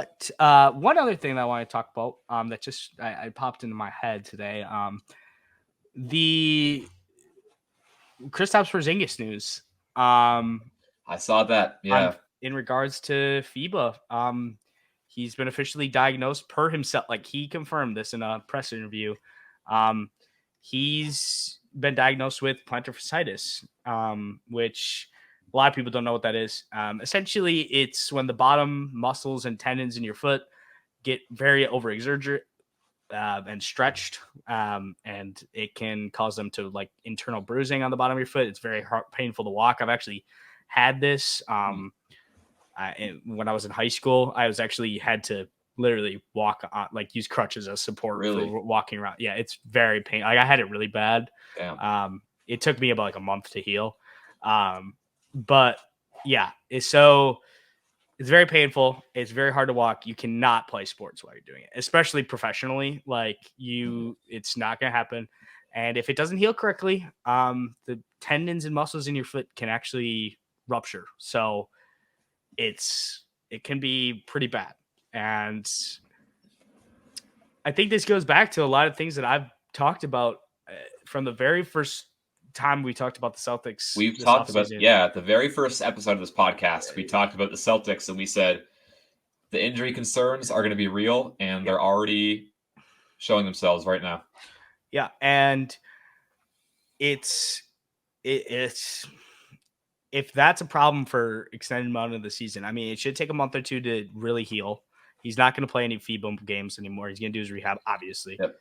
But one other thing that I want to talk about that just I popped into my head today, the Kristaps Porzingis news. I saw that. On Yeah. in regards to FIBA, he's been officially diagnosed per himself. Like he confirmed this in a press interview. Um, he's been diagnosed with plantar fasciitis, which a lot of people don't know what that is. Essentially, it's when the bottom muscles and tendons in your foot get very overexerted and stretched, and it can cause them to like internal bruising on the bottom of your foot. It's very painful to walk. I've actually had this. When I was in high school, I was actually had to literally walk on, like use crutches as support Really? for walking around. Yeah, it's very painful. Like I had it really bad. Damn. It took me about like a month to heal. But yeah, it's very painful. It's very hard to walk. You cannot play sports while you're doing it, especially professionally. Like it's not going to happen. And if it doesn't heal correctly, the tendons and muscles in your foot can actually rupture. So it can be pretty bad. And I think this goes back to a lot of things that I've talked about from the very first time we talked about the Celtics. We've talked about, the very first episode of this podcast, we talked about the Celtics and we said the injury concerns are going to be real and they're already showing themselves right now. Yeah. And it's if that's a problem for extended amount of the season, I mean, it should take a month or two to really heal. He's not going to play any FIBA games anymore. He's going to do his rehab, obviously. Yep.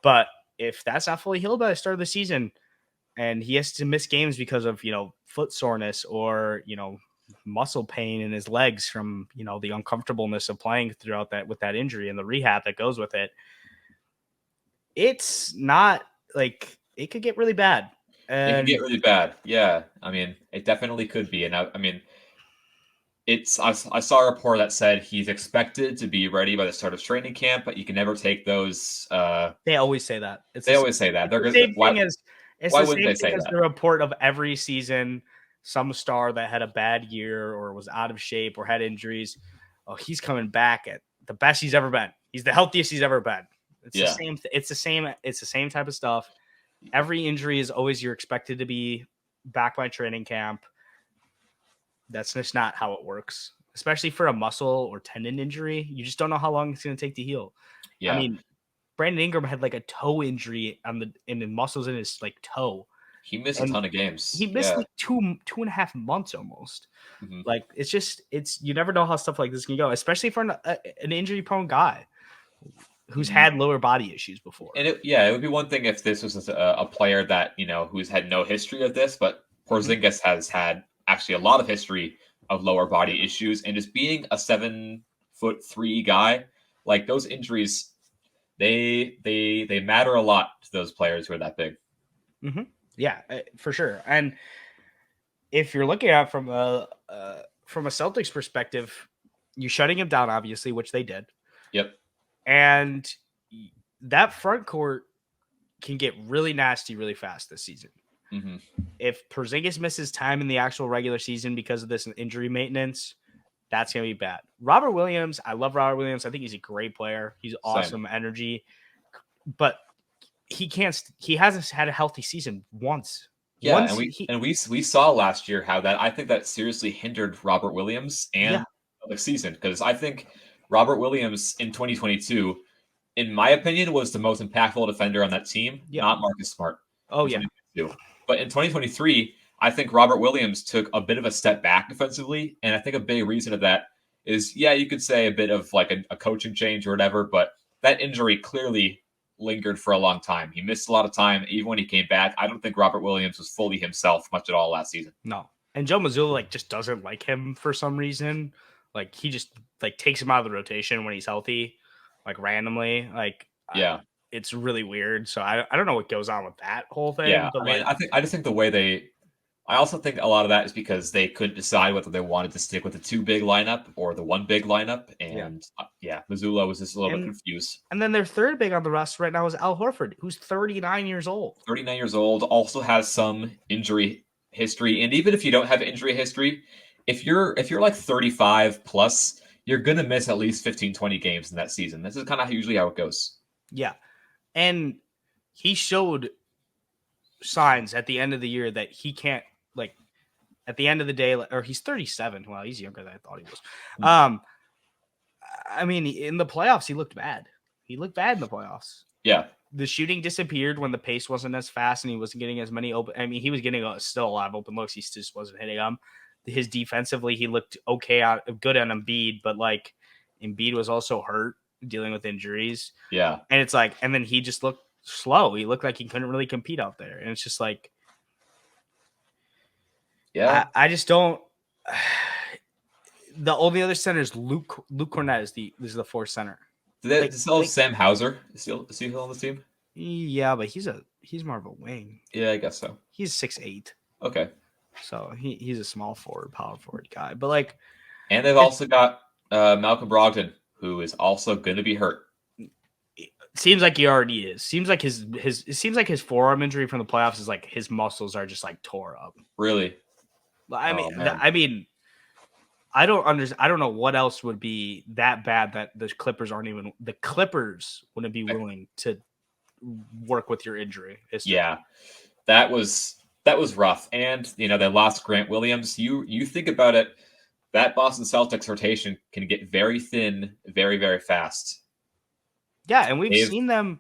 But if that's not fully healed by the start of the season and he has to miss games because of, foot soreness or, muscle pain in his legs from, the uncomfortableness of playing throughout that with that injury and the rehab that goes with it, it's not like it could get really bad. It can get really bad. Yeah. I mean, it definitely could be. And I mean, I saw a report that said he's expected to be ready by the start of training camp, but you can never take those. They always say that. They always say that. It's the same thing as the report of every season. Some star that had a bad year or was out of shape or had injuries. Oh, he's coming back at the best he's ever been. He's the healthiest he's ever been. It's the same. It's the same type of stuff. Every injury is always you're expected to be back by training camp. That's just not how it works, especially for a muscle or tendon injury. You just don't know how long it's going to take to heal. Yeah. I mean, Brandon Ingram had like a toe injury in the muscles in his like toe. He missed a ton of games. He missed like 2.5 months almost. Mm-hmm. Like it's you never know how stuff like this can go, especially for an injury prone guy who's had lower body issues before. And it would be one thing if this was a player that, who's had no history of this, but Porzingis has had actually a lot of history of lower body issues, and just being a 7'3" guy, like those injuries, they matter a lot to those players who are that big. Mm-hmm. Yeah, for sure. And if you're looking at it from a Celtics perspective, you're shutting him down, obviously, which they did. Yep. And that front court can get really nasty really fast this season. Mm-hmm. If Porzingis misses time in the actual regular season because of this injury maintenance, that's going to be bad. Robert Williams, I love Robert Williams. I think he's a great player. He's awesome energy. But he hasn't had a healthy season once. Yeah, we saw last year how I think that seriously hindered Robert Williams and the season, because I think Robert Williams in 2022, in my opinion, was the most impactful defender on that team, not Marcus Smart. Oh, yeah. But in 2023, I think Robert Williams took a bit of a step back defensively, and I think a big reason of that is, you could say a bit of like a coaching change or whatever, but that injury clearly lingered for a long time. He missed a lot of time. Even when he came back, I don't think Robert Williams was fully himself much at all last season. No. And Joe Mazzulla just doesn't like him for some reason. Like he just takes him out of the rotation when he's healthy, randomly. It's really weird. So I don't know what goes on with that whole thing. Yeah, but I just think the way I also think a lot of that is because they couldn't decide whether they wanted to stick with the two big lineup or the one big lineup. And Mazzulla was just a little bit confused. And then their third big on the roster right now is Al Horford, who's 39 years old. 39 years old, also has some injury history. And even if you don't have injury history, if you're like 35 plus, you're going to miss at least 15, 20 games in that season. This is kind of usually how it goes. Yeah. And he showed signs at the end of the year that he can't, like, at the end of the day, or he's 37. Well, he's younger than I thought he was. I mean, in the playoffs, he looked bad. He looked bad in the playoffs. Yeah. The shooting disappeared when the pace wasn't as fast and he wasn't getting as many open. I mean, he was getting still a lot of open looks. He just wasn't hitting them. His defensively, he looked good on Embiid, but like Embiid was also hurt, dealing with injuries. Yeah. And it's like, and then he just looked slow. He looked like he couldn't really compete out there. And it's just like, yeah, I just don't. The only other center is Luke Cornett is the fourth center. Do they still have Sam Hauser? Is he still on the team? Yeah, but he's more of a wing. Yeah, I guess so. He's 6'8". Okay. So he's a small forward, power forward guy. But like, and they've also got Malcolm Brogdon, who is also going to be hurt. Seems like he already is. Seems like his forearm injury from the playoffs is like his muscles are just like tore up. Really? I mean, I don't know what else would be that bad that the Clippers wouldn't be willing to work with your injury history. Yeah, that was rough. And they lost Grant Williams. You think about it, that Boston Celtics rotation can get very thin very, very fast. Yeah, and we've seen them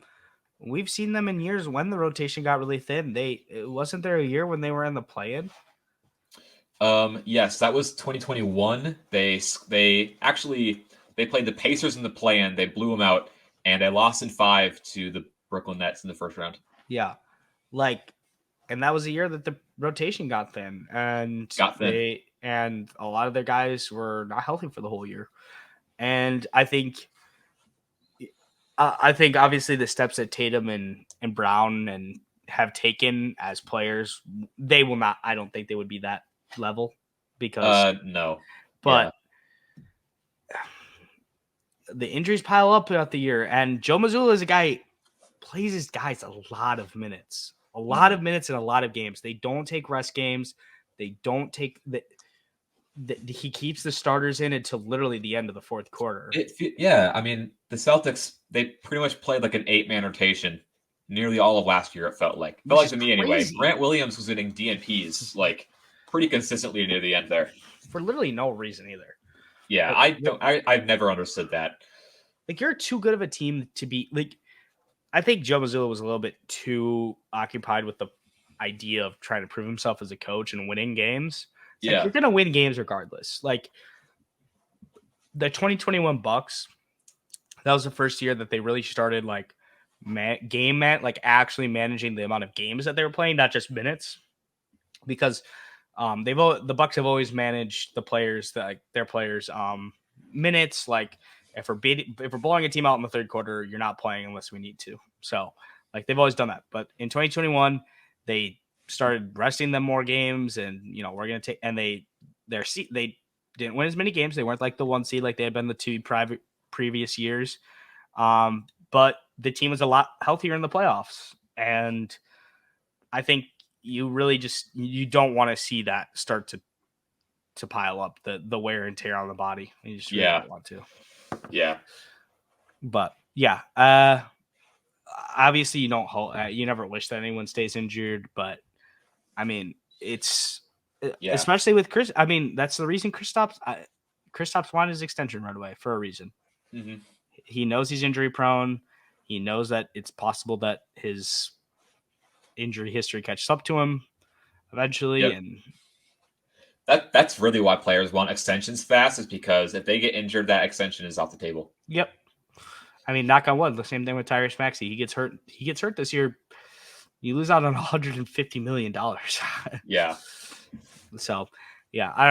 in years when the rotation got really thin. Wasn't there a year when they were in the play-in? Yes, that was 2021. They played the Pacers in the play-in. They blew them out, and they lost in 5 to the Brooklyn Nets in the first round. Yeah, and that was a year that the rotation got thin, and and a lot of their guys were not healthy for the whole year. And I think obviously the steps that Tatum and Brown and have taken as players, they will not. I don't think they would be that level because no, but the injuries pile up throughout the year, and Joe Mazzulla is a guy plays his guys a lot of minutes in a lot of games. They don't take rest games. They don't take he keeps the starters in until literally the end of the fourth quarter. I mean, the Celtics, they pretty much played like an 8-man rotation nearly all of last year. It felt like to me anyway. Grant Williams was getting DNPs like pretty consistently near the end there for literally no reason either. Yeah, I've never understood that. Like, you're too good of a team to be like. I think Joe Mazzulla was a little bit too occupied with the idea of trying to prove himself as a coach and winning games. It's like, you're gonna win games regardless. Like the 2021 Bucks, that was the first year that they really started like actually managing the amount of games that they were playing, not just minutes. Because the Bucks have always managed their players minutes. Like if we're blowing a team out in the third quarter, you're not playing unless we need to. So like they've always done that. But in 2021, they started resting them more games, and we're gonna take. And they didn't win as many games. They weren't like the 1 seed like they had been the 2 previous years. But the team was a lot healthier in the playoffs, and I think you really you don't want to see that start to pile up the wear and tear on the body. You just really don't want to. Yeah. But yeah, obviously you don't you never wish that anyone stays injured, but I mean, it's especially with Chris. I mean, that's the reason Kristaps wanted his extension right away for a reason. Mm-hmm. He knows he's injury prone. He knows that it's possible that his injury history catches up to him eventually. Yep. And that's really why players want extensions fast, is because if they get injured, that extension is off the table. Yep. I mean, knock on wood. The same thing with Tyrese Maxey. He gets hurt this year. You lose out on $150 million. Yeah. So, yeah, I don't